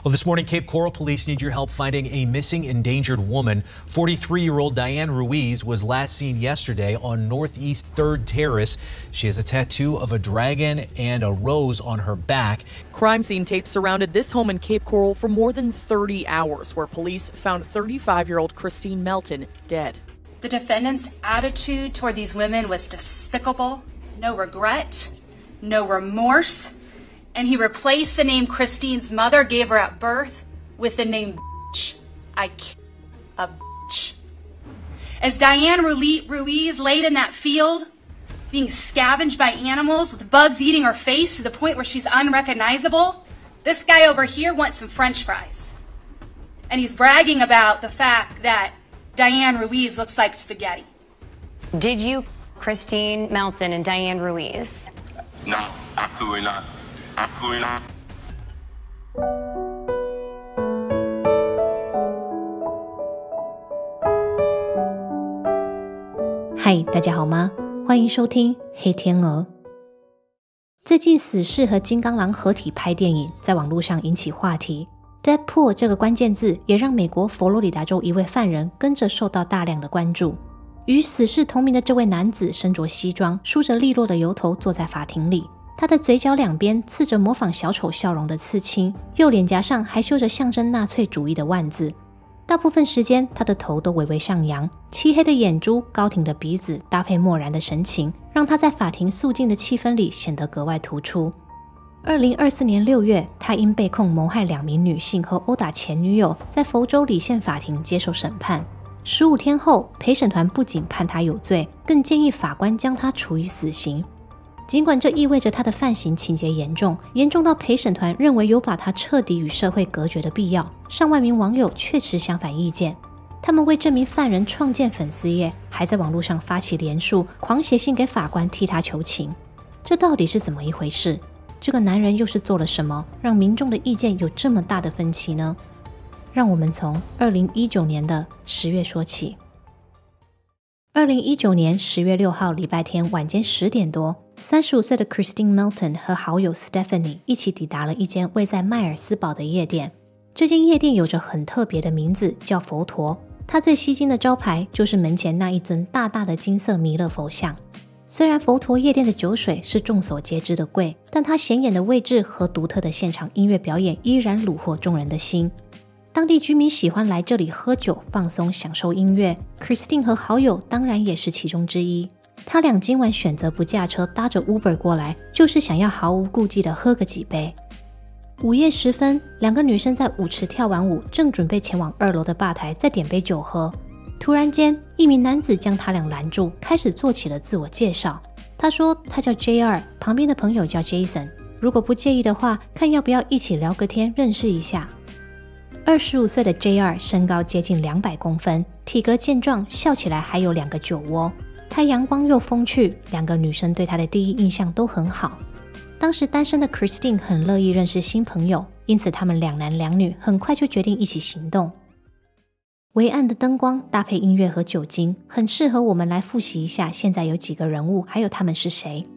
Well, this morning, Cape Coral police need your help finding a missing endangered woman. 43-year-old Diane Ruiz was last seen yesterday on Northeast 3rd Terrace. She has a tattoo of a dragon and a rose on her back. Crime scene tape surrounded this home in Cape Coral for more than 30 hours, where police found 35-year-old Christine Melton dead. The defendant's attitude toward these women was despicable. No regret, no remorse. And he replaced the name Christine's mother gave her at birth with the name bitch. I killed a bitch. As Diane Ruiz laid in that field, being scavenged by animals with bugs eating her face to the point where she's unrecognizable, this guy over here wants some French fries. And he's bragging about the fact that Diane Ruiz looks like spaghetti. Did you, Christine Melton and Diane Ruiz? No, absolutely not. Absolutely not. 嗨，大家好吗？欢迎收听黑天鹅。最近死侍和金刚狼合体拍电影在网络上引起话题， Deadpool 这个关键字也让美国佛罗里达州一位犯人跟着受到大量的关注。与死侍同名的这位男子身着西装，梳着利落的油头坐在法庭里，他的嘴角两边刺着模仿小丑笑容的刺青，右脸颊上还绣着象征纳粹主义的万字。大部分时间他的头都微微上扬，漆黑的眼珠、高挺的鼻子搭配漠然的神情，让他在法庭肃静的气氛里显得格外突出。2024年6月，他因被控谋害2名女性和殴打前女友，在佛州里县法庭接受审判。15天后，陪审团不仅判他有罪，更建议法官将他处以死刑。尽管这意味着他的犯行情节严重到陪审团认为有把他彻底与社会隔绝的必要，上万名网友却持相反意见。他们为这名犯人创建粉丝页，还在网络上发起连署，狂写信给法官替他求情。这到底是怎么一回事？这个男人又是做了什么，让民众的意见有这么大的分歧呢？让我们从2019年的10月说起。2019年10月6号礼拜天晚间10点多，35岁的 Christine Melton 和好友 Stephanie 一起抵达了一间位在迈尔斯堡的夜店。这间夜店有着很特别的名字，叫佛陀。它最吸睛的招牌就是门前那一尊大大的金色弥勒佛像。虽然佛陀夜店的酒水是众所皆知的贵，但它显眼的位置和独特的现场音乐表演依然虏获众人的心。当地居民喜欢来这里喝酒、放松、享受音乐。Christine 和好友当然也是其中之一。他俩今晚选择不驾车，搭着 Uber 过来，就是想要毫无顾忌地喝个几杯。午夜时分，两个女生在舞池跳完舞，正准备前往2楼的吧台再点杯酒喝。突然间，一名男子将他俩拦住，开始做起了自我介绍。他说他叫 JR， 旁边的朋友叫 Jason， 如果不介意的话，看要不要一起聊个天，认识一下。25岁的 JR 身高接近200公分，体格健壮，笑起来还有2个酒窝。他阳光又风趣，两个女生对他的第一印象都很好。当时单身的 Christine 很乐意认识新朋友，因此他们2男2女很快就决定一起行动。微暗的灯光搭配音乐和酒精，很适合我们来复习一下现在有几个人物，还有他们是谁。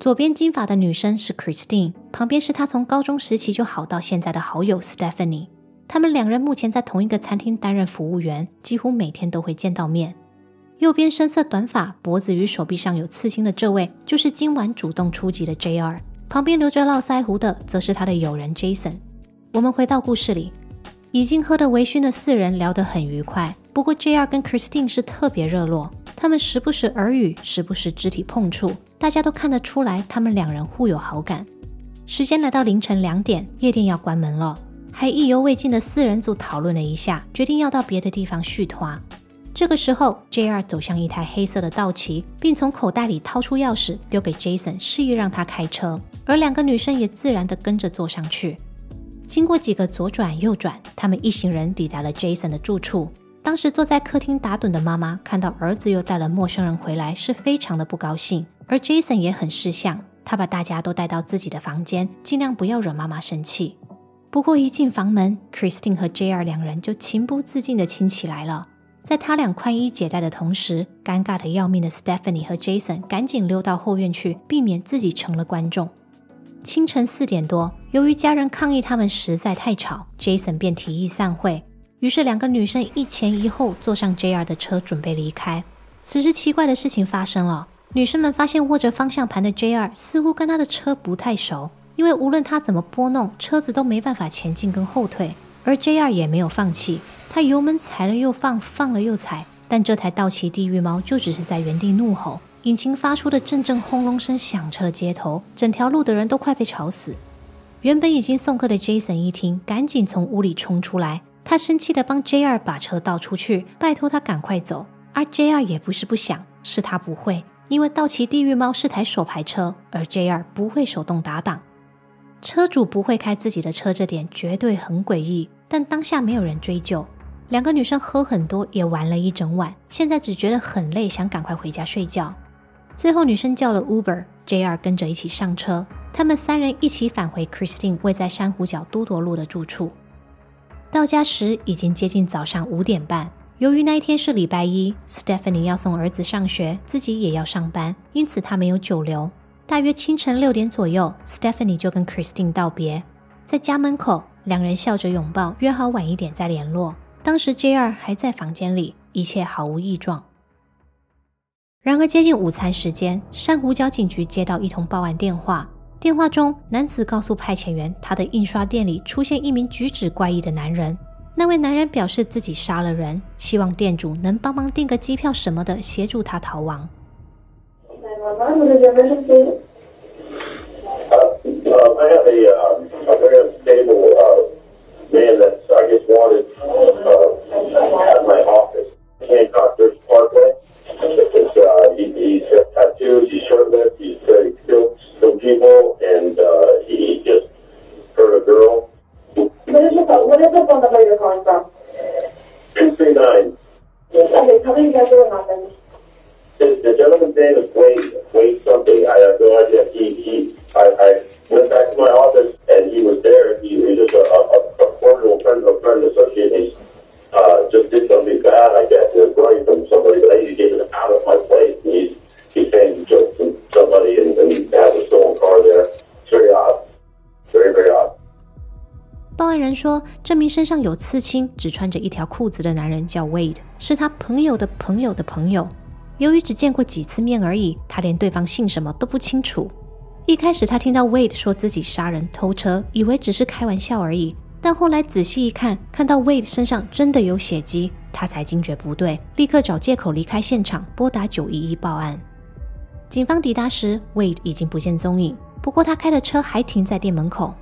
左边金发的女生是 Christine， 旁边是她从高中时期就好到现在的好友 Stephanie。他们2人目前在同一个餐厅担任服务员，几乎每天都会见到面。右边深色短发、脖子与手臂上有刺青的这位，就是今晚主动出击的 JR。旁边留着络腮胡的，则是他的友人 Jason。我们回到故事里，已经喝得微醺的4人聊得很愉快。不过 JR 跟 Christine 是特别热络，他们时不时耳语，时不时肢体碰触，大家都看得出来他们2人互有好感。时间来到凌晨2点，夜店要关门了。还意犹未尽的4人组讨论了一下，决定要到别的地方续团。这个时候 JR 走向一台黑色的道奇，并从口袋里掏出钥匙丢给 Jason， 示意让他开车，而2个女生也自然地跟着坐上去。经过几个左转右转，他们一行人抵达了 Jason 的住处。当时坐在客厅打盹的妈妈看到儿子又带了陌生人回来，是非常的不高兴，而 Jason 也很识相，他把大家都带到自己的房间，尽量不要惹妈妈生气。不过一进房门， Christine 和 JR 2人就情不自禁地亲起来了。在他俩宽衣解带的同时，尴尬的要命的 Stephanie 和 Jason 赶紧溜到后院去，避免自己成了观众。清晨4点多，由于家人抗议他们实在太吵 ，Jason 便提议散会。于是2个女生一前一后坐上 JR 的车准备离开。此时奇怪的事情发生了，女生们发现握着方向盘的 JR 似乎跟他的车不太熟，因为无论他怎么拨弄，车子都没办法前进跟后退。而 JR 也没有放弃，他油门踩了又放，放了又踩，但这台道奇地狱猫就只是在原地怒吼，引擎发出的阵阵轰隆声响彻街头，整条路的人都快被吵死。原本已经送客的 Jason 一听，赶紧从屋里冲出来，他生气地帮 JR 把车倒出去，拜托他赶快走。而 JR 也不是不想，是他不会，因为道奇地狱猫是台手排车，而 JR 不会手动打档。车主不会开自己的车，这点绝对很诡异，但当下没有人追究。2个女生喝很多，也玩了一整晚，现在只觉得很累，想赶快回家睡觉。最后女生叫了 Uber，JR 跟着一起上车，他们3人一起返回 Christine 位在珊瑚角都铎路的住处。到家时已经接近早上5点半。由于那一天是礼拜一 ，Stephanie 要送儿子上学，自己也要上班，因此她没有久留。大约清晨6点左右 ，Stephanie 就跟 Christine 道别，在家门口，2人笑着拥抱，约好晚一点再联络。当时 JR 还在房间里，一切毫无异状。然而接近午餐时间，珊瑚礁警局接到一通报案电话。电话中，男子告诉派遣员，他的印刷店里出现一名举止怪异的男人。那位男人表示自己杀了人，希望店主能帮忙订个机票什么的，协助他逃亡。I have a very unstable man that's, I guess, wanted at my office, Hancock Bridge Parkway. He's got tattoos, he's short-lived, he's killed some people, and he just hurt a girl. What is the phone number you're calling from? 239. Okay, tell me exactly what happened. The gentleman's name is Wade something. I have no idea. I went back to my office and he was there. He was just a cordial friend of a friend associate. He just did something bad, I guess. He was running from somebody, but I need to get him out of my place. And he's saying he killed somebody and has a stolen car there. It's very odd. Very, very odd. 报案人说，这名身上有刺青、只穿着一条裤子的男人叫 Wade， 是他朋友的朋友的朋友。由于只见过几次面而已，他连对方姓什么都不清楚。一开始他听到 Wade 说自己杀人偷车，以为只是开玩笑而已，但后来仔细一看，看到 Wade 身上真的有血迹，他才惊觉不对，立刻找借口离开现场，拨打911报案。警方抵达时 ，Wade 已经不见踪影，不过他开的车还停在店门口。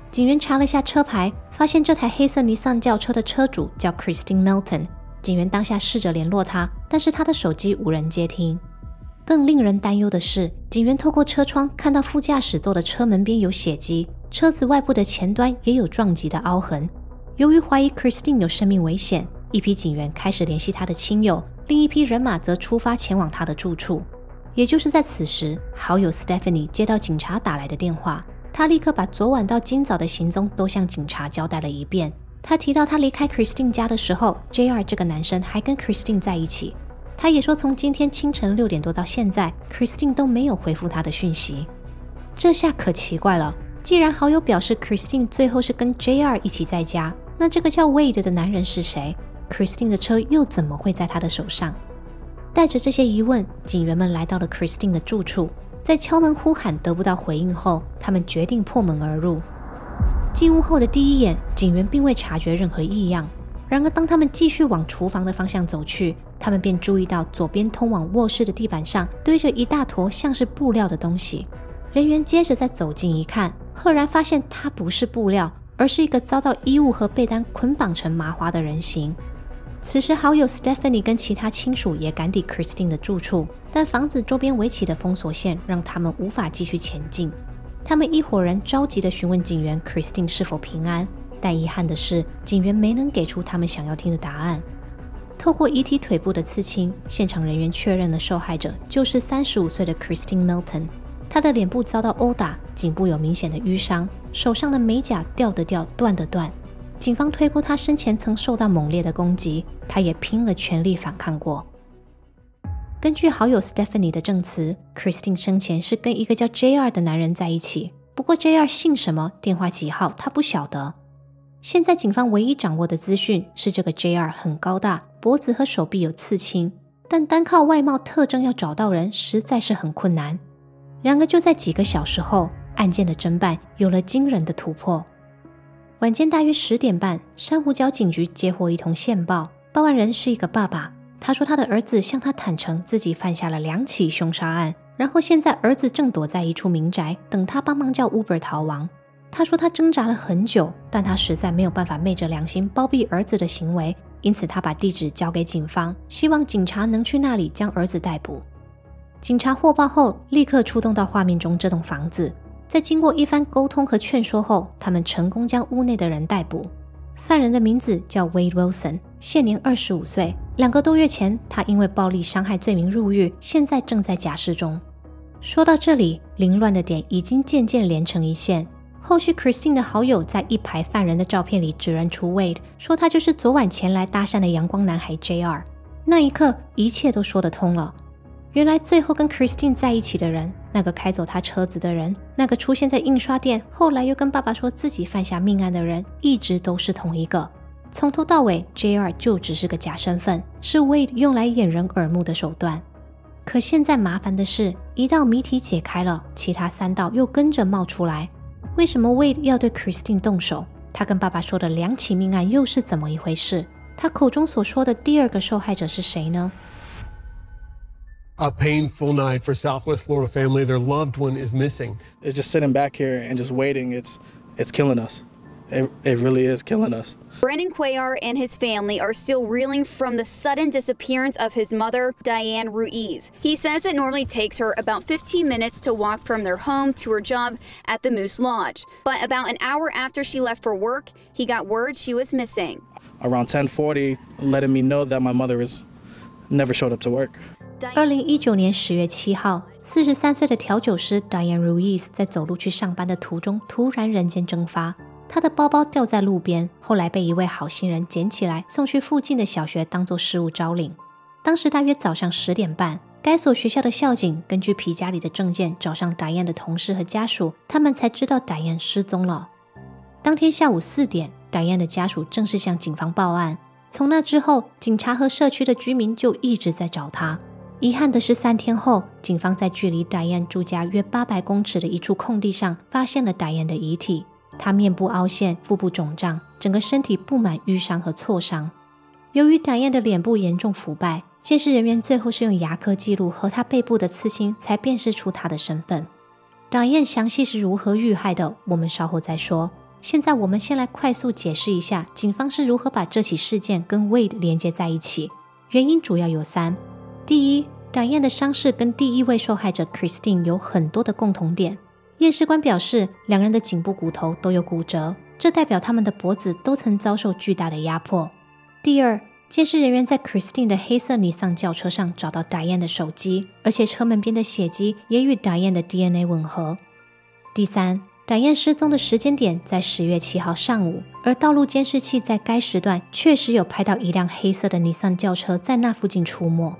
警员查了下车牌，发现这台黑色尼桑轿车的车主叫 Christine Melton。警员当下试着联络他，但是他的手机无人接听。更令人担忧的是，警员透过车窗看到副驾驶座的车门边有血迹，车子外部的前端也有撞击的凹痕。由于怀疑 Christine 有生命危险，一批警员开始联系他的亲友，另一批人马则出发前往他的住处。也就是在此时，好友 Stephanie 接到警察打来的电话，他立刻把昨晚到今早的行踪都向警察交代了一遍。他提到他离开 Christine 家的时候 ，JR 这个男生还跟 Christine 在一起。他也说，从今天清晨6点多到现在 ，Christine 都没有回复他的讯息。这下可奇怪了，既然好友表示 Christine 最后是跟 JR 一起在家，那这个叫 Wade 的男人是谁 ？Christine 的车又怎么会在他的手上？带着这些疑问，警员们来到了 Christine 的住处，在敲门呼喊得不到回应后，他们决定破门而入。进屋后的第一眼，警员并未察觉任何异样。然而当他们继续往厨房的方向走去，他们便注意到左边通往卧室的地板上堆着一大坨像是布料的东西。人员接着再走近一看，赫然发现它不是布料，而是一个遭到衣物和被单捆绑成麻花的人形。此时好友 Stephanie 跟其他亲属也赶抵 Christine 的住处，但房子周边围起的封锁线让他们无法继续前进。他们一伙人着急地询问警员 Christine 是否平安，但遗憾的是，警员没能给出他们想要听的答案。透过遗体腿部的刺青，现场人员确认了受害者就是35岁的 Christine Melton。她的脸部遭到殴打，颈部有明显的淤伤，手上的美甲掉的掉，断的断。警方推估她生前曾受到猛烈的攻击，她也拼了全力反抗过。根据好友 Stephanie 的证词 ，Christine 生前是跟一个叫 JR 的男人在一起，不过 JR 姓什么、电话几号，他不晓得。现在警方唯一掌握的资讯是这个 JR 很高大，脖子和手臂有刺青，但单靠外貌特征要找到人实在是很困难。然而就在几个小时后，案件的侦办有了惊人的突破。晚间大约10点半，珊瑚礁警局接获一通线报，报案人是一个爸爸，他说他的儿子向他坦诚自己犯下了2起凶杀案，然后现在儿子正躲在一处民宅，等他帮忙叫 Uber 逃亡。他说他挣扎了很久，但他实在没有办法昧着良心包庇儿子的行为，因此他把地址交给警方，希望警察能去那里将儿子逮捕。警察获报后立刻出动到画面中这栋房子，在经过一番沟通和劝说后，他们成功将屋内的人逮捕。犯人的名字叫 Wade Wilson， 现年25岁，2个多月前他因为暴力伤害罪名入狱，现在正在假释中。说到这里，凌乱的点已经渐渐连成一线。后续 Christine 的好友在一排犯人的照片里指认出 Wade， 说他就是昨晚前来搭讪的阳光男孩 JR。 那一刻一切都说得通了，原来最后跟 Christine 在一起的人，那个开走他车子的人，那个出现在印刷店后来又跟爸爸说自己犯下命案的人，一直都是同一个。从头到尾 JR 就只是个假身份，是 Wade 用来掩人耳目的手段。可现在麻烦的是，一道谜题解开了，其他3道又跟着冒出来。为什么 Wade 要对 Christine 动手？他跟爸爸说的2起命案又是怎么一回事？他口中所说的第2个受害者是谁呢？ A painful night for Southwest Florida family. Their loved one is missing. It's just sitting back here and just waiting. It's killing us. It really is killing us. Brandon Cuellar and his family are still reeling from the sudden disappearance of his mother, Diane Ruiz. He says it normally takes her about 15 minutes to walk from their home to her job at the Moose Lodge. But about an hour after she left for work, he got word she was missing. Around 10:40, letting me know that my mother never showed up to work. 2019年10月7号，43岁的调酒师 Diane Ruiz 在走路去上班的途中突然人间蒸发，她的包包掉在路边，后来被一位好心人捡起来送去附近的小学当作失物招领。当时大约早上10点半，该所学校的校警根据皮夹里的证件找上 Diane 的同事和家属，他们才知道 Diane 失踪了。当天下午4点， Diane 的家属正式向警方报案。从那之后，警察和社区的居民就一直在找她。遗憾的是，3天后，警方在距离 Diane 住家约800公尺的一处空地上发现了 Diane 的遗体。她面部凹陷，腹部肿胀，整个身体布满淤伤和挫伤。由于 Diane 的脸部严重腐败，监视人员最后是用牙科记录和她背部的刺青才辨识出她的身份。Diane 详细是如何遇害的，我们稍后再说。现在我们先来快速解释一下警方是如何把这起事件跟 Wade 连接在一起。原因主要有3。第一， Diane 的伤势跟第1位受害者 Christine 有很多的共同点。验尸官表示，2人的颈部骨头都有骨折，这代表他们的脖子都曾遭受巨大的压迫。第二，监视人员在 Christine 的黑色尼桑轿车上找到 Diane 的手机，而且车门边的血迹也与 Diane 的 DNA 吻合。第三， Diane 失踪的时间点在10月7号上午，而道路监视器在该时段确实有拍到一辆黑色的尼桑轿车在那附近出没。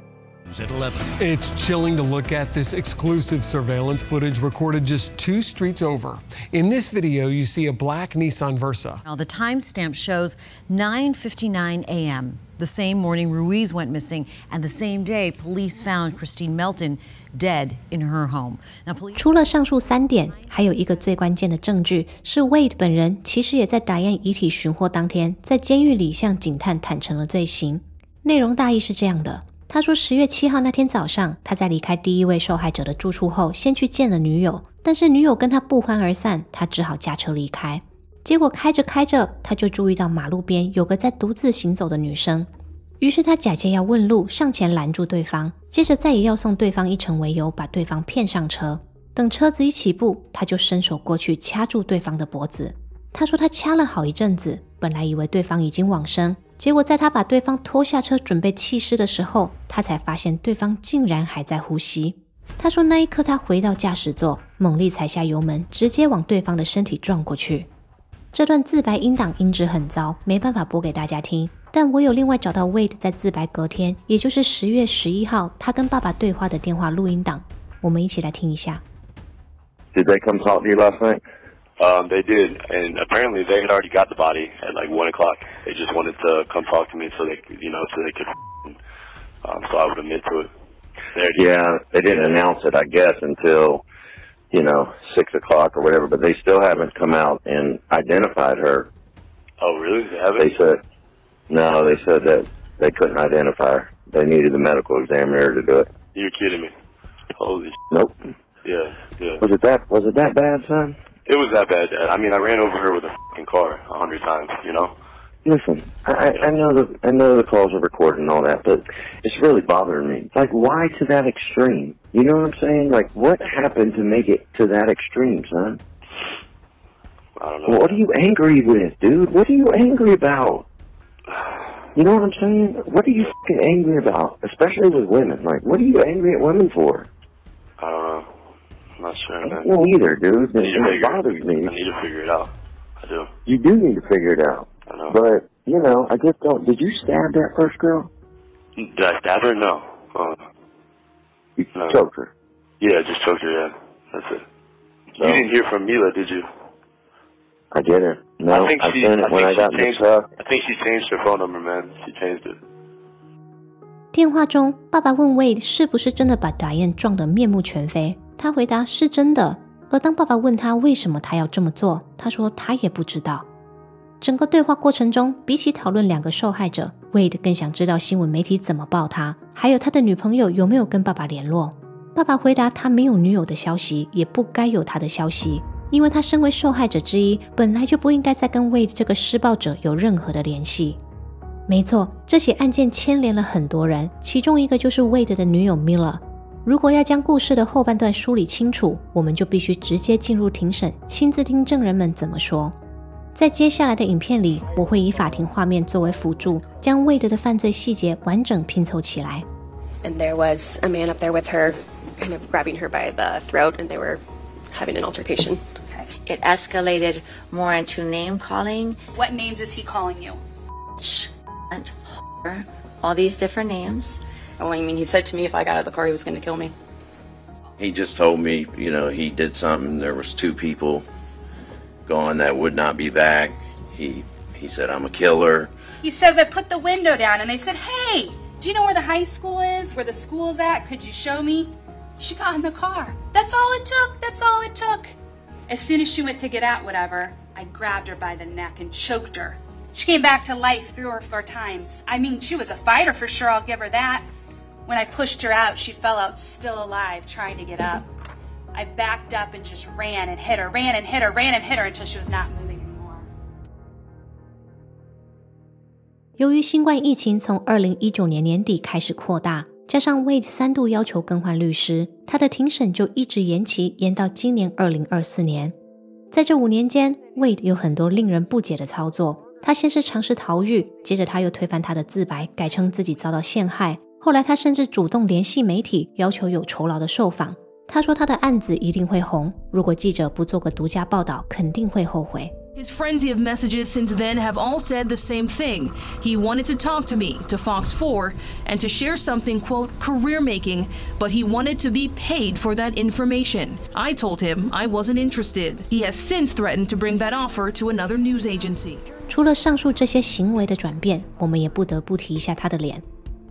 It's chilling to look at this exclusive surveillance footage recorded just 2 streets over. In this video, you see a black Nissan Versa. Now, the timestamp shows 9:59 a.m. The same morning Ruiz went missing, and the same day police found Christine Melton dead in her home. Now, 除了上述3点，还有一个最关键的证据是 Wade 本人其实也在 Diane 遗体寻获当天，在监狱里向警探坦诚了罪行。内容大意是这样的。他说10月7号那天早上，他在离开第1位受害者的住处后，先去见了女友，但是女友跟他不欢而散，他只好驾车离开。结果开着开着，他就注意到马路边有个在独自行走的女生，于是他假借要问路，上前拦住对方，接着再以要送对方一程为由，把对方骗上车。等车子一起步，他就伸手过去掐住对方的脖子。他说他掐了好一阵子，本来以为对方已经往生，结果在他把对方拖下车准备弃尸的时候，他才发现对方竟然还在呼吸。他说那一刻他回到驾驶座，猛力踩下油门，直接往对方的身体撞过去。这段自白音档音质很糟，没办法播给大家听，但我有另外找到 Wade 在自白隔天，也就是10月11号他跟爸爸对话的电话录音档，我们一起来听一下。Did they come talk to you last night? They did, and apparently they had already got the body at like 1 o'clock. They just wanted to come talk to me so they could, so I would admit to it. Yeah, they didn't announce it, I guess, until, 6 o'clock or whatever, but they still haven't come out and identified her. Oh, really? They haven't? They said that they couldn't identify her. They needed the medical examiner to do it. You're kidding me. Holy Nope. Yeah. Was it that bad, son? It was that bad, Dad. I mean, I ran over her with a fucking car 100 times, Listen, I know the calls are recorded and all that, but it's really bothering me. Like, why to that extreme? You know what I'm saying? Like, what happened to make it to that extreme, son? I don't know. What are you angry with, dude? What are you angry about? You know what I'm saying? What are you fucking angry about? Especially with women. Like, what are you angry at women for? I don't know. I'm not sure, man. I don't know either, dude. It bothers me. I need to figure it out. I do. You do need to figure it out. I know. But, I just don't. Did you stab that first girl? Did I stab her? No. You choked her? Yeah, just choked her, yeah. That's it. So, you didn't hear from Mila, did you? I didn't. No, I sent it when I got in the truck. I think she changed her phone number, man. She changed it. 电话中，爸爸问 Wade 是不是真的把 Diane 撞得面目全非，他回答是真的。而当爸爸问他为什么他要这么做，他说他也不知道。整个对话过程中，比起讨论两个受害者， Wade 更想知道新闻媒体怎么报他，还有他的女朋友有没有跟爸爸联络。爸爸回答他没有女友的消息，也不该有他的消息，因为他身为受害者之一，本来就不应该再跟 Wade 这个施暴者有任何的联系。没错，这起案件牵连了很多人，其中一个就是 Wade 的女友 Mila。如果要将故事的后半段梳理清楚，我们就必须直接进入庭审，亲自听证人们怎么说。在接下来的影片里，我会以法庭画面作为辅助，将 Wade 的犯罪细节完整拼凑起来。And there was a man up there with her, kind of grabbing her by the throat, and they were having an altercation. It escalated more into name calling. What names is he calling you? And all these different names. Oh, I mean, he said to me if I got out of the car, he was going to kill me. He just told me, he did something. There was 2 people gone that would not be back. He said, I'm a killer. He says, I put the window down, and they said, hey, do you know where the high school is, where the school's at? Could you show me? She got in the car. That's all it took. That's all it took. As soon as she went to get out, whatever, I grabbed her by the neck and choked her. She came back to life 3 or 4 times. I mean, she was a fighter for sure, I'll give her that. When I pushed her out, she fell out still alive, trying to get up. I backed up and just ran and hit her, ran and hit her, ran and hit her until she was not moving anymore. 由于新冠疫情从2019年年底开始扩大，加上 Wade 3度要求更换律师，他的庭审就一直延期，延到今年2024年。在这5年间， Wade 有很多令人不解的操作。他先是尝试逃狱，接着他又推翻他的自白，改称自己遭到陷害。后来他甚至主动联系媒体，要求有酬劳的受访。他说他的案子一定会红，如果记者不做个独家报道，肯定会后悔。His frenzy of messages since then have all said the same thing. He wanted to talk to me, to Fox 4, and to share something, quote, career-making, but he wanted to be paid for that information. I told him I wasn't interested. He has since threatened to bring that offer to another news agency. 除了上述这些行为的转变，我们也不得不提一下他的脸。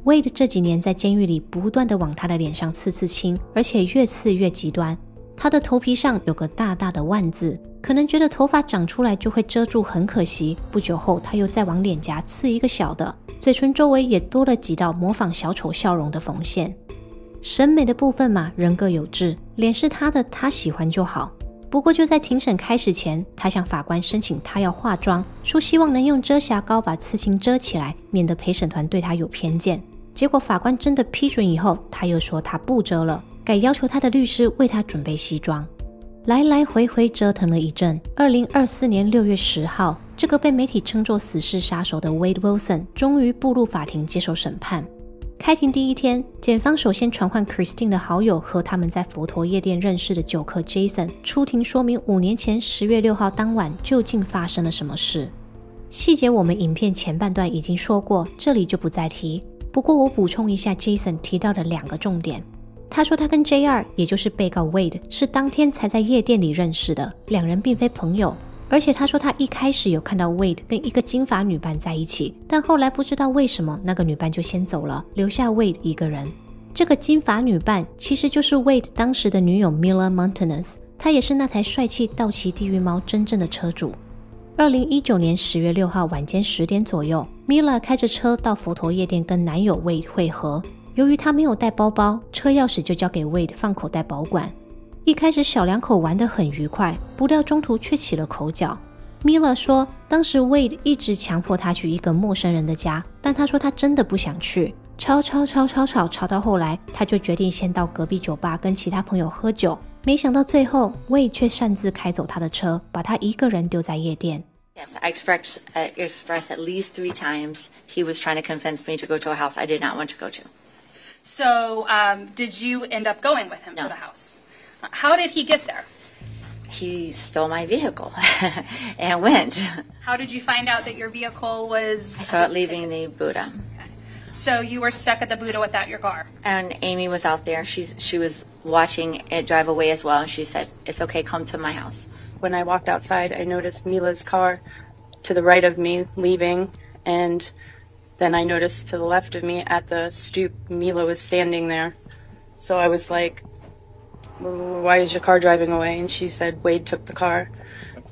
Wade 这几年在监狱里不断地往他的脸上刺青，而且越刺越极端。他的头皮上有个大大的万字，可能觉得头发长出来就会遮住，很可惜。不久后，他又再往脸颊刺一个小的，嘴唇周围也多了几道模仿小丑笑容的缝线。审美的部分嘛，人各有志，脸是他的，他喜欢就好。不过就在庭审开始前，他向法官申请他要化妆，说希望能用遮瑕膏把刺青遮起来，免得陪审团对他有偏见。结果法官真的批准以后，他又说他不遮了，改要求他的律师为他准备西装。来来回回折腾了一阵，2024年6月10号，这个被媒体称作死士杀手的 Wade Wilson 终于步入法庭接受审判。开庭第一天，检方首先传唤 Christine 的好友和他们在佛陀夜店认识的酒客 Jason 出庭说明5年前10月6号当晚究竟发生了什么事。细节我们影片前半段已经说过，这里就不再提。不过我补充一下 Jason 提到的2个重点。他说他跟 JR 也就是被告 Wade 是当天才在夜店里认识的，两人并非朋友。而且他说他一开始有看到 Wade 跟一个金发女伴在一起，但后来不知道为什么那个女伴就先走了，留下 Wade 一个人。这个金发女伴其实就是 Wade 当时的女友 Mila Montanez， 她也是那台帅气道奇地狱猫真正的车主。2019年10月6号晚间10点左右， Mila 开着车到佛陀夜店跟男友 Wade 会合。由于她没有带包包，车钥匙就交给 Wade 放口袋保管。一开始小两口玩得很愉快，不料中途却起了口角。 Mila 说当时 Wade 一直强迫她去一个陌生人的家，但她说她真的不想去，吵到后来，她就决定先到隔壁酒吧跟其他朋友喝酒。没想到最后 Wade 却擅自开走她的车，把她一个人丢在夜店。 Yes, I expressed at least 3 times he was trying to convince me to go to a house I did not want to go to. So, did you end up going with him to the house? How did he get there? He stole my vehicle and went. How did you find out that your vehicle was... I saw it leaving the Buddha. Okay. So you were stuck at the Buddha without your car? And Amy was out there. She was watching it drive away as well, and she said, "It's okay, come to my house." When I walked outside, I noticed Mila's car to the right of me leaving, and then I noticed to the left of me at the stoop, Mila was standing there. So I was like, "Why is your car driving away?" And she said, "Wade took the car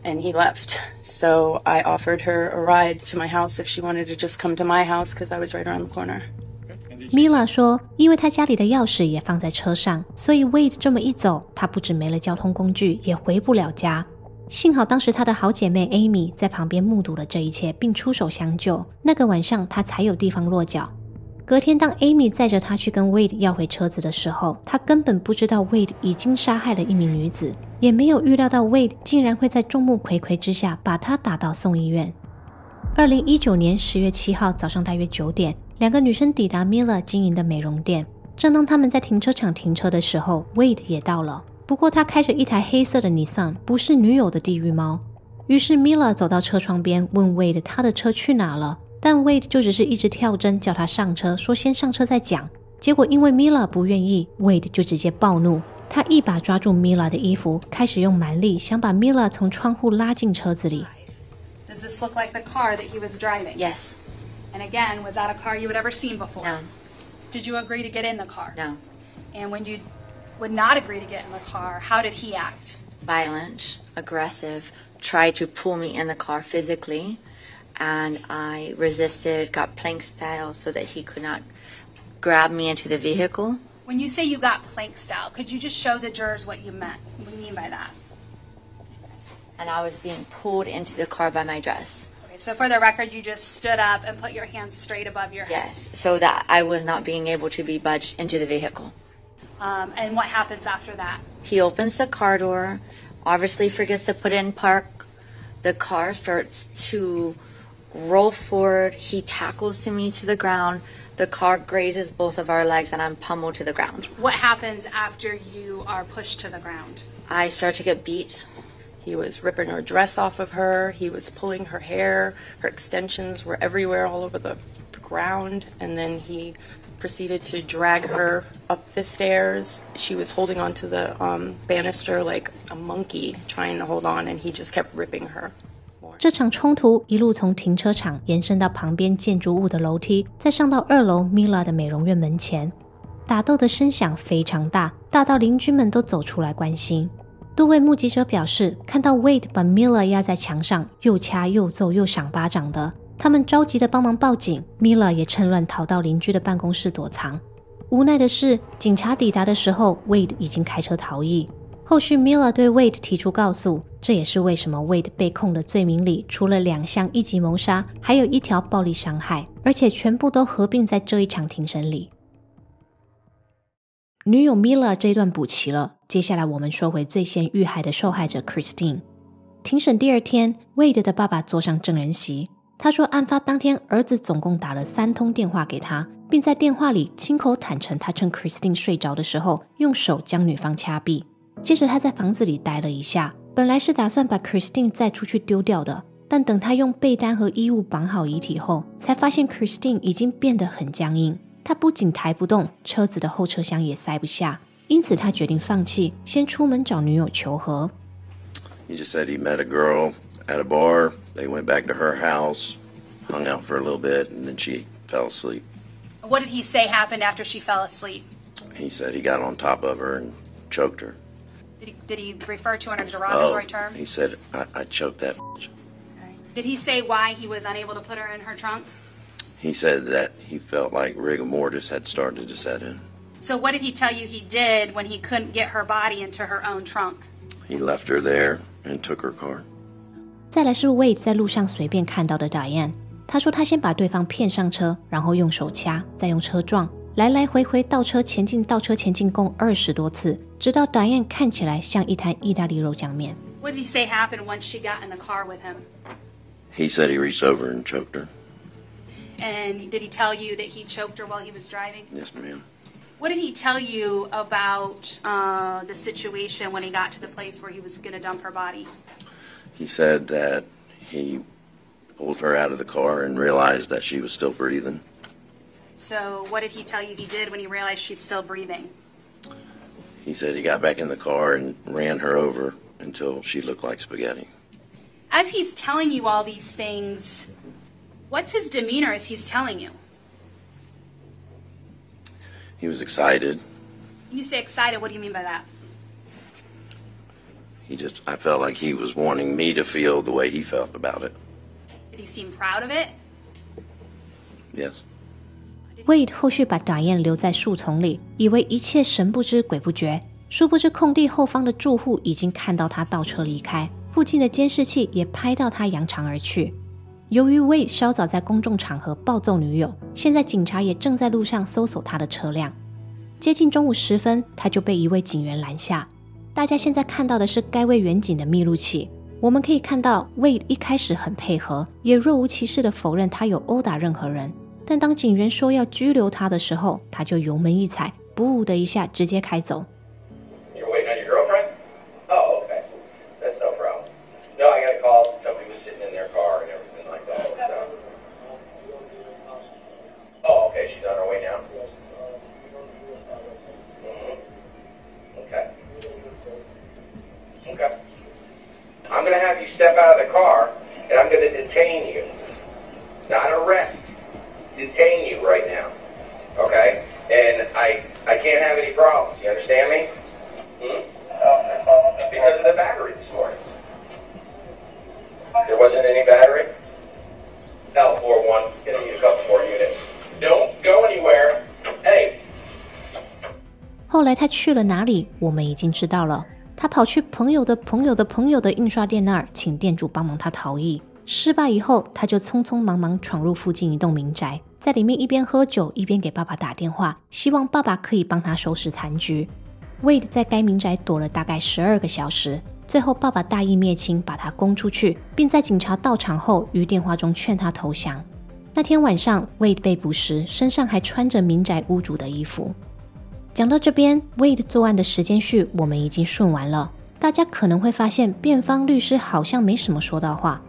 and he left." So I offered her a ride to my house if she wanted to just come to my house because I was right around the corner. Mila 说因为她家里的钥匙也放在车上，所以 Wade 这么一走，她不止没了交通工具，也回不了家。幸好当时她的好姐妹 Amy 在旁边目睹了这一切，并出手相救，那个晚上她才有地方落脚。隔天当 Amy 载着她去跟 Wade 要回车子的时候，她根本不知道 Wade 已经杀害了一名女子，也没有预料到 Wade 竟然会在众目睽睽之下把她打到送医院。2019年10月7号早上大约9点，两个女生抵达 Mila 经营的美容店。正当她们在停车场停车的时候， Wade 也到了，不过他开着一台黑色的 Nissan， 不是女友的地狱猫。于是 Mila 走到车窗边问 Wade 他的车去哪了，但 Wade 就只是一直跳针叫他上车，说先上车再讲。结果因为 Mila 不愿意， Wade 就直接暴怒，他一把抓住 Mila 的衣服，开始用蛮力想把 Mila 从窗户拉进车子里。Does this look like the car that he was driving? Yes. And again, was that a car you had ever seen before? No. Did you agree to get in the car? No. And when you would not agree to get in the car, how did he act? Violent, aggressive, tried to pull me in the car physically, and I resisted, got plank style so that he could not grab me into the vehicle. When you say you got plank style, could you just show the jurors what you mean by that? And I was being pulled into the car by my dress. Okay, so for the record, you just stood up and put your hands straight above your head. Yes, so that I was not being able to be budged into the vehicle. And what happens after that? He opens the car door, obviously forgets to put in park. The car starts to roll forward. He tackles me to the ground. The car grazes both of our legs and I'm pummeled to the ground. What happens after you are pushed to the ground? I start to get beat. He was ripping her dress off of her. He was pulling her hair. Her extensions were everywhere all over the ground. And then he proceeded to drag her up the stairs. She was holding onto the banister like a monkey trying to hold on, and he just kept ripping her. 这场冲突一路从停车场延伸到旁边建筑物的楼梯，再上到2楼 Mila 的美容院门前。打斗的声响非常大，大到邻居们都走出来关心。多位目击者表示，看到 Wade 把 Mila 压在墙上，又掐又揍又赏巴掌的。他们着急的帮忙报警， Mila 也趁乱逃到邻居的办公室躲藏。无奈的是，警察抵达的时候 Wade 已经开车逃逸。后续 Mila 对 Wade 提出告诉，这也是为什么 Wade 被控的罪名里除了2项一级谋杀，还有1条暴力伤害，而且全部都合并在这一场庭审里。女友 Mila 这一段补齐了，接下来我们说回最先遇害的受害者 Christine。庭审第2天 Wade 的爸爸坐上证人席，他说案发当天儿子总共打了3通电话给他，并在电话里亲口坦诚他趁 Christine 睡着的时候用手将女方掐毙。接着他在房子里待了一下，本来是打算把 Christine 再出去丢掉的，但等他用被单和衣物绑好遗体后，才发现 Christine 已经变得很僵硬。他不仅抬不动，车子的后车厢也塞不下，因此他决定放弃，先出门找女友求和。He just said he met a girl at a bar. They went back to her house, hung out for a little bit, and then she fell asleep. What did he say happened after she fell asleep? He said he got on top of her and choked her. Did he refer to her in a derogatory term? He said, I choked that bitch. Did he say why he was unable to put her in her trunk? He said that he felt like rigor mortis had started to set in. So what did he tell you he did when he couldn't get her body into her own trunk? He left her there and took her car. 再来是 Wade 在路上随便看到的 Diane， 他说他先把对方骗上车，然后用手掐，再用车撞，来来回回倒车前进共20多次，直到 Diane 看起来像一滩意大利肉酱面。What did he say happened once she got in the car with him? He said he reached over and choked her. And did he tell you that he choked her while he was driving? Yes, ma'am. What did he tell you about the situation when he got to the place where he was going to dump her body? He said that he pulled her out of the car and realized that she was still breathing. So what did he tell you he did when he realized she's still breathing? He said he got back in the car and ran her over until she looked like spaghetti. As he's telling you all these things, what's his demeanor as he's telling you? He was excited. When you say excited, what do you mean by that? I felt like he was wanting me to feel the way he felt about it. Did he seem proud of it? Yes. Wade 后续把 Diane 留在树丛里，以为一切神不知鬼不觉，殊不知空地后方的住户已经看到他倒车离开，附近的监视器也拍到他扬长而去。由于 Wade 稍早在公众场合暴揍女友，现在警察也正在路上搜索他的车辆。接近中午时分，他就被一位警员拦下。大家现在看到的是该位员警的密录器，我们可以看到 Wade 一开始很配合，也若无其事地否认他有殴打任何人。但当警员说要拘留他的时候，他就油门一踩，不呜的一下直接开走。You're waiting on your girlfriend? Oh, okay. That's no problem. No, I got a call. Somebody was sitting in their car and everything like that. So. Oh, okay. She's on her way now. Okay. Okay. I'm going to have you step out of the car, and I'm going to detain you. Not arrest. Detain you right now. Okay? And I can't have any problems. You understand me? Because of the battery this morning. There wasn't any battery? L41. Gonna use a couple more units. Don't go anywhere. Hey. 后来他去了哪里，我们已经知道了。他跑去朋友的朋友的朋友的印刷店那儿，请店主帮忙他逃逸。失败以后，他就匆匆忙忙闯入附近一栋民宅，在里面一边喝酒一边给爸爸打电话，希望爸爸可以帮他收拾残局。Wade 在该民宅躲了大概12个小时，最后爸爸大义灭亲，把他供出去，并在警察到场后于电话中劝他投降。那天晚上 Wade 被捕时，身上还穿着民宅屋主的衣服。讲到这边 Wade 作案的时间序我们已经顺完了，大家可能会发现辩方律师好像没什么说到话。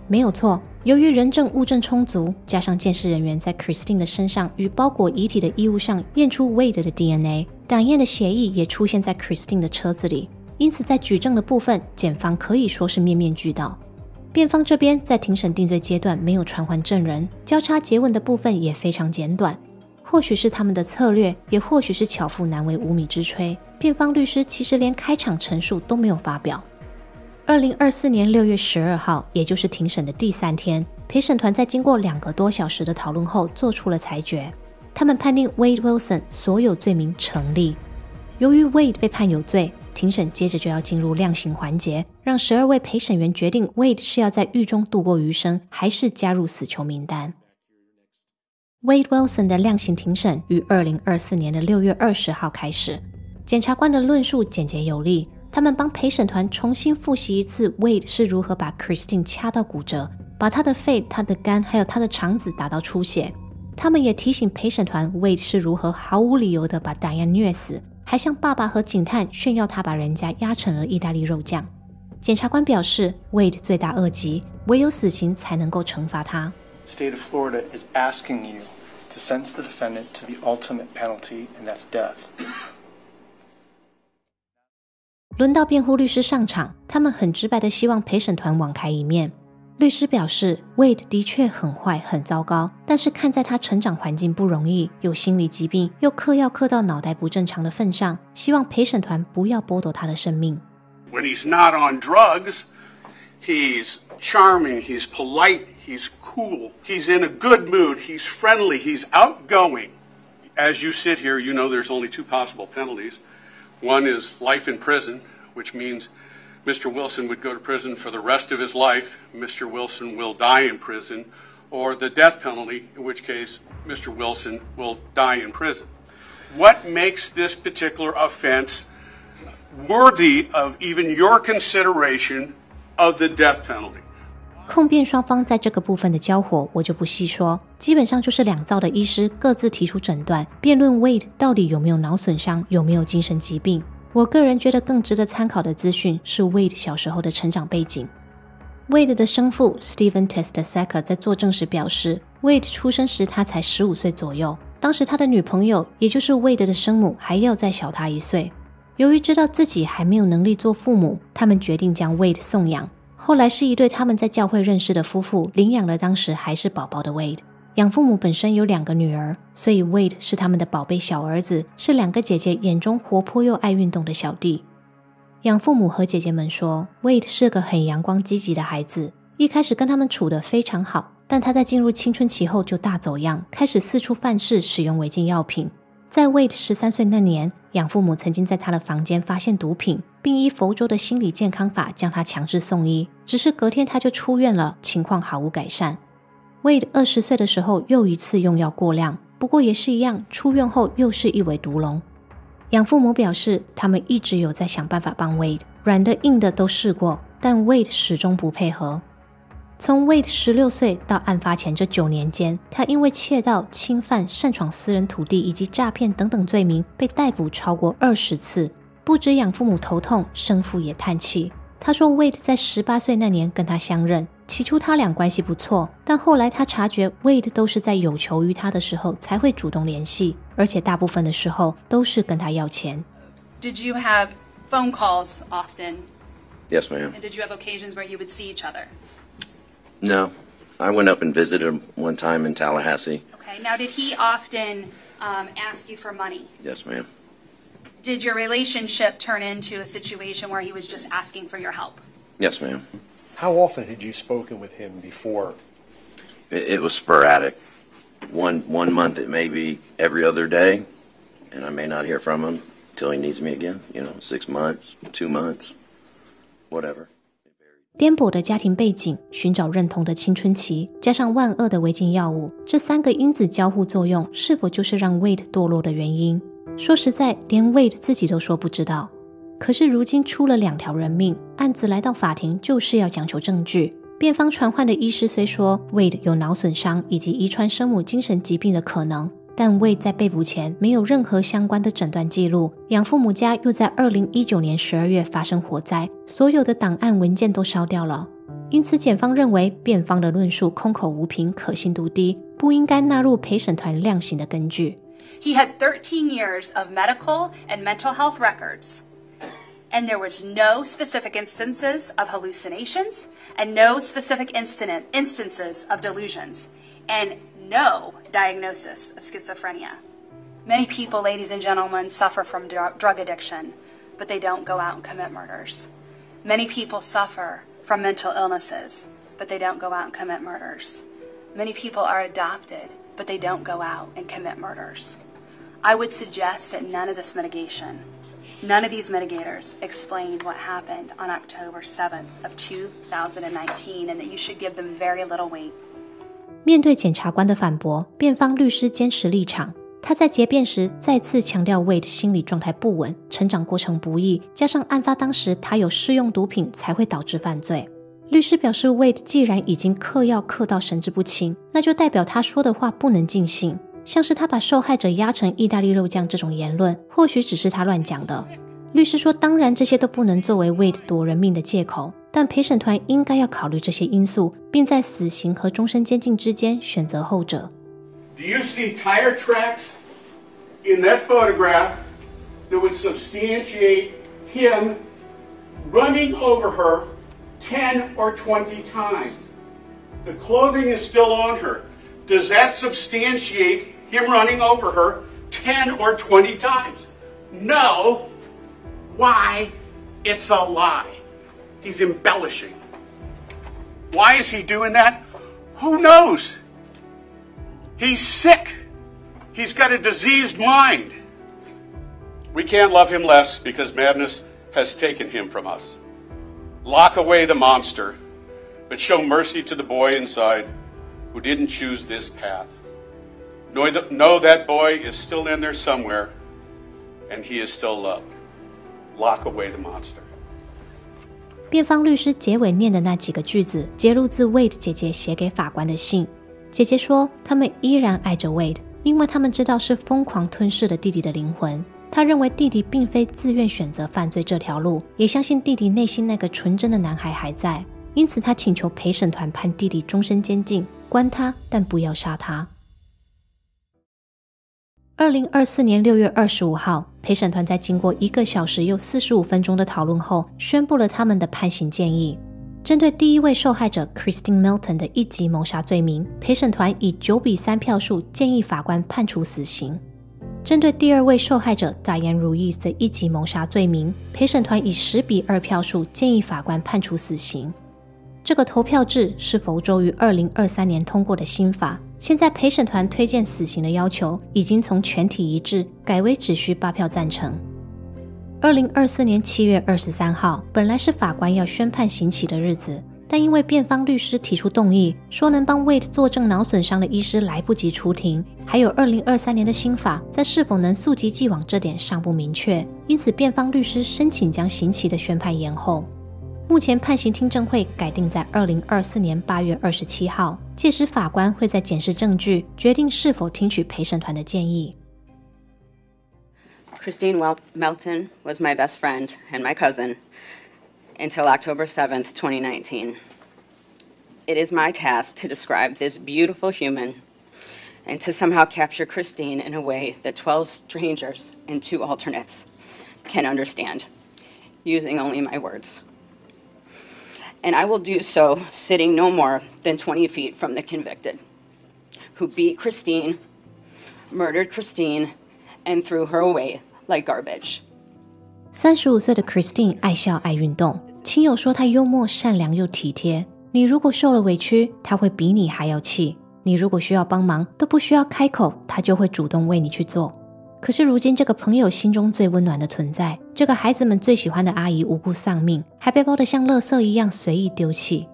没有错，由于人证物证充足，加上鉴识人员在 Christine 的身上与包裹遗体的衣物上验出 Wade 的 DNA， Diane 的血液也出现在 Christine 的车子里，因此在举证的部分，检方可以说是面面俱到。辩方这边在庭审定罪阶段没有传唤证人，交叉诘问的部分也非常简短，或许是他们的策略，也或许是巧妇难为无米之炊，辩方律师其实连开场陈述都没有发表。2024年6月12号，也就是庭审的第3天，陪审团在经过2个多小时的讨论后做出了裁决。他们判定 Wade Wilson 所有罪名成立。由于 Wade 被判有罪，庭审接着就要进入量刑环节，让12位陪审员决定 Wade 是要在狱中度过余生，还是加入死囚名单。Wade Wilson 的量刑庭审于2024年的6月20号开始。检察官的论述简洁有力，他们帮陪审团重新复习一次 Wade 是如何把 Christine 掐到骨折，把他的肺、他的肝还有他的肠子打到出血。他们也提醒陪审团 Wade 是如何毫无理由的把 Diane 虐死，还向爸爸和警探炫耀他把人家压成了意大利肉酱。检察官表示 Wade 罪大恶极，唯有死刑才能够惩罚他。State of Florida is asking you to sentence the defendant to the ultimate penalty, and that's death. 轮到辩护律师上场，他们很直白的希望陪审团网开一面。律师表示 Wade 的确很坏很糟糕，但是看在他成长环境不容易，有心理疾病，又嗑药嗑到脑袋不正常的份上，希望陪审团不要剥夺他的生命。 When he's not on drugs, he's charming, he's polite, he's cool, he's in a good mood, he's friendly, he's outgoing. As you sit here, you know there's only two possible penalties. One is life in prison, which means Mr. Wilson would go to prison for the rest of his life. Mr. Wilson will die in prison, or the death penalty, in which case Mr. Wilson will die in prison. What makes this particular offense worthy of even your consideration of the death penalty? 控辩双方在这个部分的交火我就不细说，基本上就是两造的医师各自提出诊断，辩论 Wade 到底有没有脑损伤，有没有精神疾病。我个人觉得更值得参考的资讯是 Wade 小时候的成长背景。Wade 的生父 Steven Testaseca 在作证时表示， Wade 出生时他才15岁左右，当时他的女朋友也就是 Wade 的生母还要再小他1岁。由于知道自己还没有能力做父母，他们决定将 Wade 送养。后来是一对他们在教会认识的夫妇领养了当时还是宝宝的 Wade。养父母本身有2个女儿，所以 Wade 是他们的宝贝小儿子，是2个姐姐眼中活泼又爱运动的小弟。养父母和姐姐们说 Wade 是个很阳光积极的孩子，一开始跟他们处得非常好，但他在进入青春期后就大走样，开始四处犯事，使用违禁药品。在 Wade 13岁那年，养父母曾经在他的房间发现毒品，并依佛州的心理健康法将他强制送医，只是隔天他就出院了，情况毫无改善。Wade 20岁的时候又一次用药过量，不过也是一样，出院后又是一尾毒龙。养父母表示，他们一直有在想办法帮 Wade， 软的硬的都试过，但 Wade 始终不配合。从 Wade 16岁到案发前这9年间，他因为窃盗、侵犯、擅闯私人土地以及诈骗等等罪名被逮捕超过20次。不止养父母头痛，生父也叹气。他说 Wade 在18岁那年跟他相认，起初他俩关系不错，但后来他察觉 Wade 都是在有求于他的时候才会主动联系，而且大部分的时候都是跟他要钱。 Did you have phone calls often? Yes, ma'am. And did you have occasions where you would see each other? No. I went up and visited him one time in Tallahassee. Okay. Now, did he often ask you for money? Yes, ma'am. Did your relationship turn into a situation where he was just asking for your help? Yes, ma'am. How often had you spoken with him before? It was sporadic. One month it may be every other day, and I may not hear from him till he needs me again. 6 months, 2 months, whatever. 颠簸的家庭背景、寻找认同的青春期，加上万恶的违禁药物，这3个因子交互作用，是否就是让 Wade 堕落的原因？说实在，连 Wade 自己都说不知道。可是如今出了2条人命，案子来到法庭就是要讲求证据。辩方传唤的医师虽说 Wade 有脑损伤以及遗传生母精神疾病的可能，但 Wade 在被捕前没有任何相关的诊断记录，养父母家又在2019年12月发生火灾，所有的档案文件都烧掉了。因此检方认为辩方的论述空口无凭，可信度低，不应该纳入陪审团量刑的根据。He had 13 years of medical and mental health records, and there was no specific instances of hallucinations and no specific instances of delusions, and no diagnosis of schizophrenia. Many people, ladies and gentlemen, suffer from drug addiction, but they don't go out and commit murders. Many people suffer from mental illnesses, but they don't go out and commit murders. Many people are adopted, but they don't go out and commit murders. I would suggest that none of this mitigation, none of these mitigators explained what happened on October 7th of 2019, and that you should give them very little weight. 面对检察官的反驳，辩方律师坚持立场。他在结辩时再次强调 Wade 心理状态不稳，成长过程不易，加上案发当时他有试用毒品才会导致犯罪。律师表示 Wade 既然已经嗑药嗑到神志不清，那就代表他说的话不能尽信。像是他把受害者压成意大利肉酱这种言论，或许只是他乱讲的。律师说，当然这些都不能作为 Wade 夺人命的借口，但陪审团应该要考虑这些因素，并在死刑和终身监禁之间选择后者。Do you see tire tracks in that photograph that would substantiate him running over her 10 or 20 times. The clothing is still on her. Does that substantiate him running over her 10 or 20 times? No. Why? It's a lie. He's embellishing. Why is he doing that? Who knows? He's sick. He's got a diseased mind. We can't love him less because madness has taken him from us. Lock away the monster, but show mercy to the boy inside who didn't choose this path. Know that boy is still in there somewhere, and he is still loved. Lock away the monster. 辩方律师结尾念的那几个句子，揭露自 Wade 姐姐写给法官的信。姐姐说，他们依然爱着 Wade， 因为他们知道是疯狂吞噬了弟弟的灵魂。她认为弟弟并非自愿选择犯罪这条路，也相信弟弟内心那个纯真的男孩还在。因此，她请求陪审团判弟弟终身监禁，关他，但不要杀他。2024年6月25号，陪审团在经过1个小时又45分钟的讨论后，宣布了他们的判刑建议。针对第一位受害者 Christine Melton 的1级谋杀罪名，陪审团以9-3票数建议法官判处死刑。针对第二位受害者 Diane Ruiz 的1级谋杀罪名，陪审团以10-2票数建议法官判处死刑。这个投票制是佛州于2023年通过的新法，现在陪审团推荐死刑的要求已经从全体一致改为只需8票赞成。2024年7月23号，本来是法官要宣判刑期的日子，但因为辩方律师提出动议，说能帮 Wade 作证脑损伤的医师来不及出庭，还有2023年的新法在是否能溯及既往这点尚不明确，因此辩方律师申请将刑期的宣判延后。目前判刑听证会改定在2024年8月27号，届时法官会在检视证据，决定是否听取陪审团的建议。Christine Melton was my best friend and my cousin until October 7th, 2019. It is my task to describe this beautiful human and to somehow capture Christine in a way that 12 strangers and 2 alternates can understand, using only my words. And I will do so sitting no more than 20 feet from the convicted, who beat Christine, murdered Christine, and threw her away like garbage. 35岁的 Christine 爱笑爱运动，亲友说她幽默善良又体贴。你如果受了委屈，她会比你还要气；你如果需要帮忙，都不需要开口，她就会主动为你去做。可是如今这个朋友心中最温暖的存在，这个孩子们最喜欢的阿姨无故丧命，还被包得像垃圾一样随意丢弃。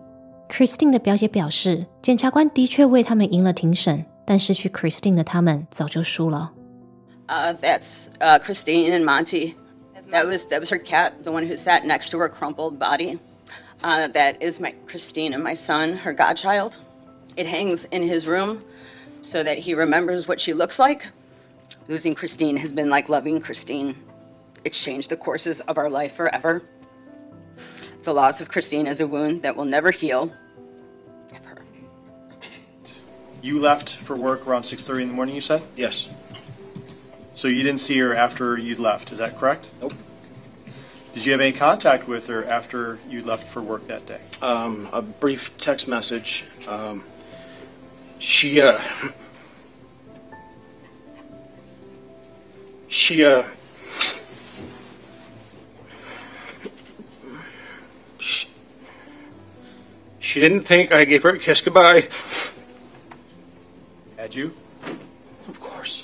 Christine 的表姐表示，检察官的确为他们赢了庭审，但失去 Christine 的他们早就输了。That's Christine and Monty. That was her cat, the one who sat next to her crumpled body. That is my Christine and my son, her godchild. It hangs in his room so that he remembers what she looks like. Losing Christine has been like loving Christine. It's changed the courses of our life forever. The loss of Christine is a wound that will never heal. Ever. You left for work around 6:30 in the morning, you said? Yes. So you didn't see her after you'd left, is that correct? Nope. Did you have any contact with her after you left for work that day? A brief text message. She didn't think I gave her a kiss goodbye. Had you? Of course.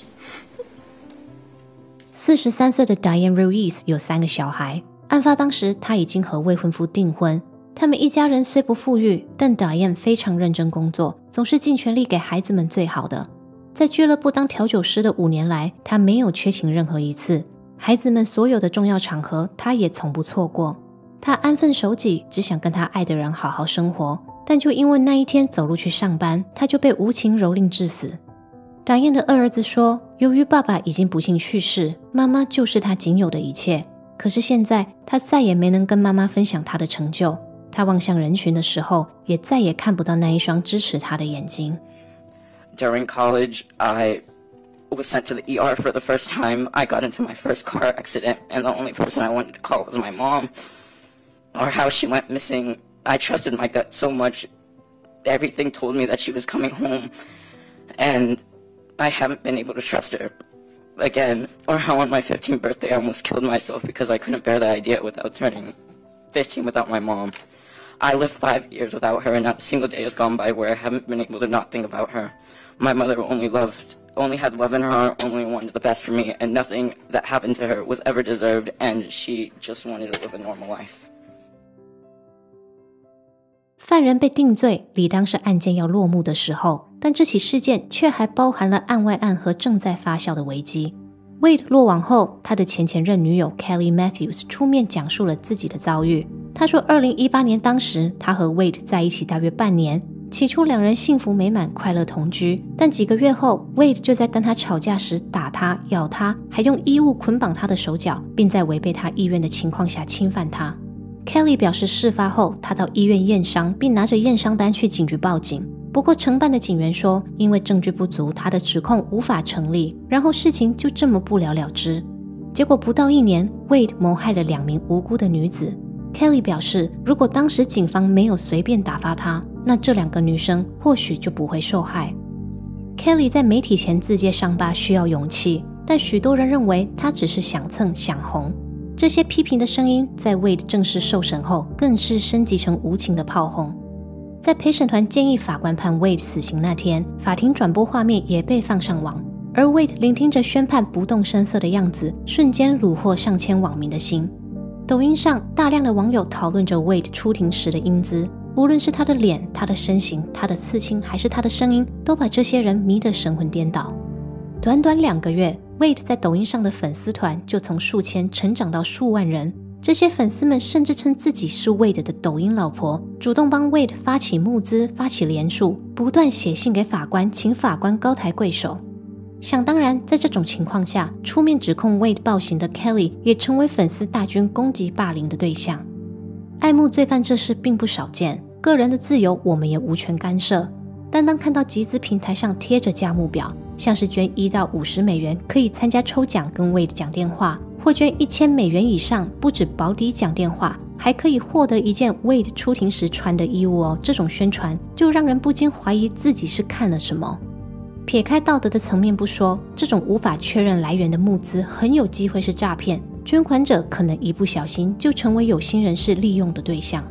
43岁的 Diane Ruiz 有3个小孩，案发当时她已经和未婚夫订婚。他们一家人虽不富裕，但 Diane 非常认真工作，总是尽全力给孩子们最好的。在俱乐部当调酒师的5年来，她没有缺勤任何一次。孩子们所有的重要场合，她也从不错过。她安分守己，只想跟她爱的人好好生活。但就因为那一天走路去上班，她就被无情蹂躏致死。Diane 的2儿子说，由于爸爸已经不幸去世，妈妈就是他仅有的一切。可是现在，他再也没能跟妈妈分享他的成就。他望向人群的时候，也再也看不到那一双支持他的眼睛。During college, I was sent to the ER for the first time. I got into my first car accident, and the only person I wanted to call was my mom. or how she went missing. I trusted my gut so much. Everything told me that she was coming home, and I haven't been able to trust her again. Or how on my 15th birthday I almost killed myself because I couldn't bear the idea without turning 15 without my mom. I lived 5 years without her, and not a single day has gone by where I haven't been able to not think about her. My mother only had love in her heart, only wanted the best for me, and nothing that happened to her was ever deserved, and she just wanted to live a normal life. 犯人被定罪，理当是案件要落幕的时候，但这起事件却还包含了案外案和正在发酵的危机。Wade 落网后，他的前任女友 Kelly Matthews 出面讲述了自己的遭遇。他说2018年当时他和 Wade 在一起大约半年，起初两人幸福美满，快乐同居，但几个月后 Wade 就在跟他吵架时打他、咬他，还用衣物捆绑他的手脚，并在违背他意愿的情况下侵犯他。Kelly 表示事发后他到医院验伤，并拿着验伤单去警局报警。不过承办的警员说，因为证据不足，他的指控无法成立，然后事情就这么不了了之。结果不到1年 Wade 谋害了2名无辜的女子。Kelly 表示，如果当时警方没有随便打发他，那这2个女生或许就不会受害。Kelly 在媒体前自揭伤疤需要勇气，但许多人认为他只是想蹭想红。这些批评的声音在 Wade 正式受审后更是升级成无情的炮轰。在陪审团建议法官判 Wade 死刑那天，法庭转播画面也被放上网，而 Wade 聆听着宣判不动声色的样子，瞬间虏获上千网民的心。抖音上大量的网友讨论着 Wade 出庭时的英姿，无论是他的脸、他的身形、他的刺青还是他的声音，都把这些人迷得神魂颠倒。短短2个月， Wade 在抖音上的粉丝团就从数千成长到数万人，这些粉丝们甚至称自己是 Wade 的抖音老婆，主动帮 Wade 发起募资、发起联署，不断写信给法官，请法官高抬贵手。想当然，在这种情况下，出面指控 Wade 暴行的 Kelly 也成为粉丝大军攻击霸凌的对象。爱慕罪犯这事并不少见，个人的自由我们也无权干涉。但当看到集资平台上贴着价目表，像是捐1到50美元可以参加抽奖跟 Wade 讲电话，或捐1000美元以上不止保底讲电话，还可以获得一件 Wade 出庭时穿的衣物哦，这种宣传就让人不禁怀疑自己是看了什么。撇开道德的层面不说，这种无法确认来源的募资很有机会是诈骗，捐款者可能一不小心就成为有心人士利用的对象。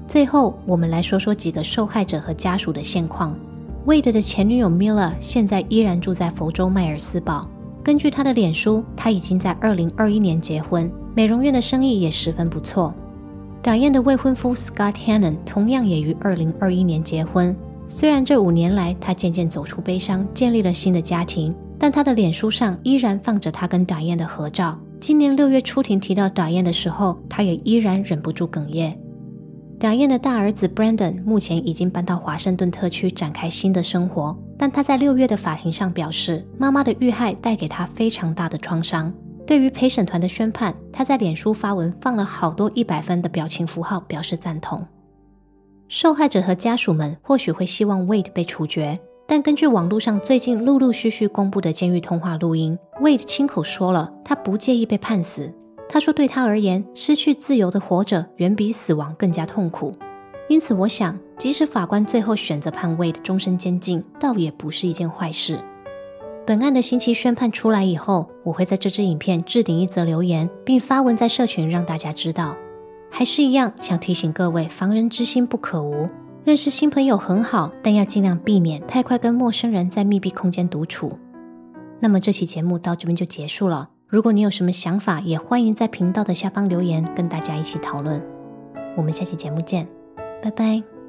最后，我们来说说几个受害者和家属的现况。Wade 的前女友 Mila 现在依然住在佛州迈尔斯堡。根据她的脸书，她已经在2021年结婚，美容院的生意也十分不错。Diane 的未婚夫 Scott Hannon 同样也于2021年结婚。虽然这5年来他渐渐走出悲伤，建立了新的家庭，但他的脸书上依然放着他跟 Diane 的合照。今年6月出庭提到 Diane 的时候，他也依然忍不住哽咽。Diane 的大儿子 Brandon 目前已经搬到华盛顿特区展开新的生活，但他在6月的法庭上表示，妈妈的遇害带给他非常大的创伤。对于陪审团的宣判，他在脸书发文放了好多100分的表情符号表示赞同。受害者和家属们或许会希望 Wade 被处决，但根据网络上最近陆陆续续公布的监狱通话录音， Wade 亲口说了他不介意被判死。他说对他而言，失去自由的活着远比死亡更加痛苦。因此我想，即使法官最后选择判 Wade 终身监禁，倒也不是一件坏事。本案的刑期宣判出来以后，我会在这支影片置顶一则留言，并发文在社群让大家知道。还是一样，想提醒各位，防人之心不可无。认识新朋友很好，但要尽量避免太快跟陌生人在密闭空间独处。那么这期节目到这边就结束了。如果你有什么想法，也欢迎在频道的下方留言，跟大家一起讨论。我们下期节目见，拜拜。